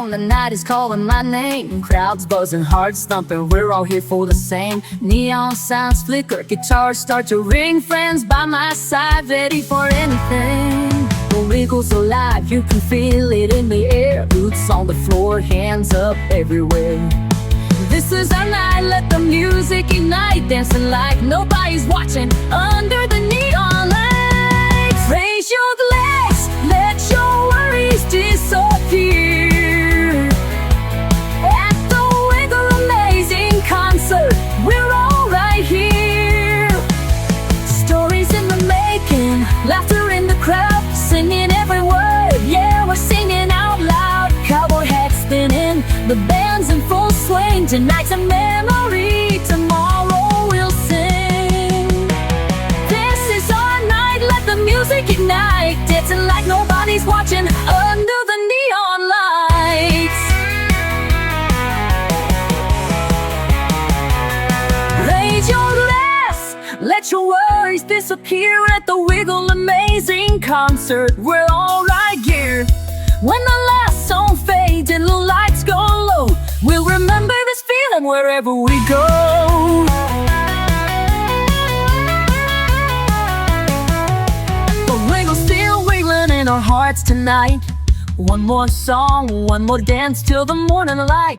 down, the night is calling my name. Crowds buzzing, hearts thumping, we're all here for the same. Neon signs flicker, guitars start to ring. Friends by my side, ready for anything. The wiggle's alive, you can feel it in the air. Boots on the floor, hands up everywhere. This is our night, let the music ignite. Dancing like nobody's watching under the neon lights. Raise your glass, let your worries disappear. At the Wiggle Amazing Concert, we're all right here. Stories in the making, laughter in the crowd, singing every word, yeah, we're singing out loud. Cowboy hats spinning, the band's in full swing. Tonight's a memory, tomorrow we'll sing. This is our night, let the music ignite. Dancing like nobody's watching under the neon lights. Raise your glass, let your worries disappear. At the Wiggle Amazing Concert, we're all right here. When the last song fades and the lights go low, we'll remember this feeling wherever we go. The wiggle's still wiggling in our hearts tonight. One more song, one more dance till the morning light.